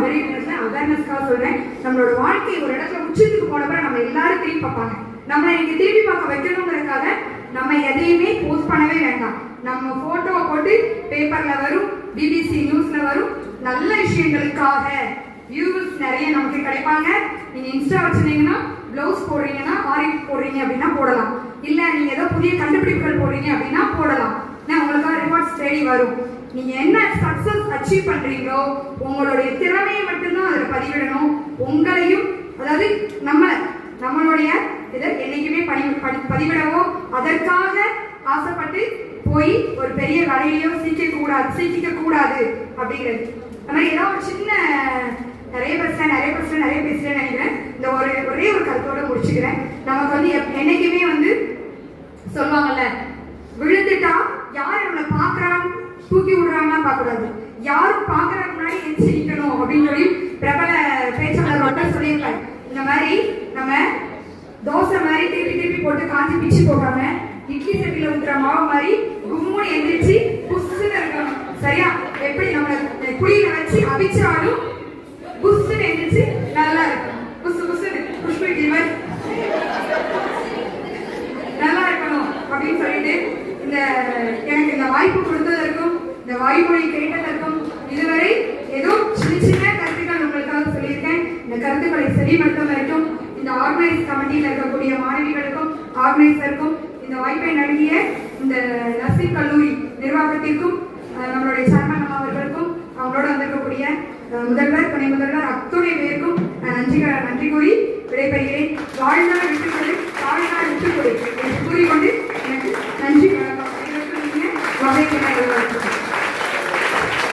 Already அவேர்னஸ்க்காக சொல்றேன். நம்மளோட வாழ்க்கை ஒரு இடத்துல உச்சத்துக்கு போனப்ப நம்ம எல்லாரும் திரும்பி பார்ப்பாங்க. நம்மளை இன்னைக்கு திரும்பி பார்க்க வைக்கணுங்கிறதுக்காக நம்ம எதையுமே போஸ்ட் பண்ணவே வேண்டாம். நம்ம போட்டோவை போட்டு பேப்பர்ல வரும், பிபிசி நியூஸ்ல வரும். நல்ல விஷயங்களுக்காக வியூஸ் நிறைய நமக்கு கிடைப்பாங்க. நீங்க இன்ஸ்டா வச்சிருந்தீங்கன்னா பிளவுஸ் போடுறீங்கன்னா ஆரி போடுறீங்க அப்படின்னா போடலாம். இல்ல நீங்க ஏதோ புதிய கண்டுபிடிப்புகள் போடுறீங்க அப்படின்னா போடலாம். உங்களுக்காக ரிவார்ட்ஸ் தேடி வரும். நீங்க என்ன சக்சஸ் அச்சீவ் பண்றீங்களோ உங்களுடைய திறமையை மட்டும்தான் அதுல பதிவிடணும். உங்களையும் அதாவது நம்மளுடைய இதை என்னைக்குமே பதிவிடவோ அதற்காக ஆசைப்பட்டு போய் ஒரு பெரிய வலையிலையோ சீக்கிக்க கூடாது அப்படிங்கிறது. அது மாதிரி ஏதாவது ஒரு சின்ன நிறைய பேசுறேன் நினைக்கிறேன். இந்த ஒரே ஒரு கருத்தோட முடிச்சுக்கிறேன். நமக்கு வந்து என்னைக்குமே வந்து சொல்லுவாங்கல்ல, விழுந்துட்டா யார் நம்மளை பாக்குறான்னு தூக்கி விடுறாங்கன்னா பார்க்க கூடாது, யாரும் பாக்குறதுக்கு முன்னாடி எந்திரிக்கணும் அப்படின்னு சொல்லி பிரபல பேச்சாளர் சொல்லியிருக்காரு. இந்த மாதிரி நம்ம தோசை மாதிரி திருப்பி போட்டு காஞ்சி பிச்சு போகாம இட்லி சட்டியில ஊத்துற மாவு மாதிரி கும்முன்னு எந்திரிச்சு புஷ்ஷுன்னு இருக்கணும். சரியா? எப்படி நம்ம குழியில வச்சு அவிச்சாலும் புஷ்ஷுன்னு எந்திரிச்சு நல்லா இருக்கும். புஷ்ஷுன்னு புஷ்பு மாதிரி நல்லா இருக்கணும் அப்படின்னு சொல்லிட்டு எனக்கு இந்த வாய்ப்பு கொடுத்ததற்கும் இந்த வாய்மொழி கேட்டதற்கும் இதுவரை ஏதோ சின்ன கருத்துக்கள் உங்களுக்காக சொல்லியிருக்கேன். இந்த கருத்துக்களை செவிமடுத்த வரைக்கும் இந்த ஆர்கனைஸ் கமிட்டியில் இருக்கக்கூடிய மாணவிகளுக்கும் ஆர்கனைசருக்கும் இந்த வாய்ப்பை நல்கிய இந்த நர்சிங் கல்லூரி நிர்வாகத்திற்கும் நம்மளுடைய சேர்மன் அவர்களுக்கும் அவங்களோட வந்திருக்கக்கூடிய முதல்வர் துணை முதல்வர் அத்துணை பேருக்கும் நன்றி கூறி விடைபெறுகிறேன். வாழ்நாள் விட்டுக்கொடு என்று கூறிக்கொண்டு எனக்கு நன்றி வணக்கம்.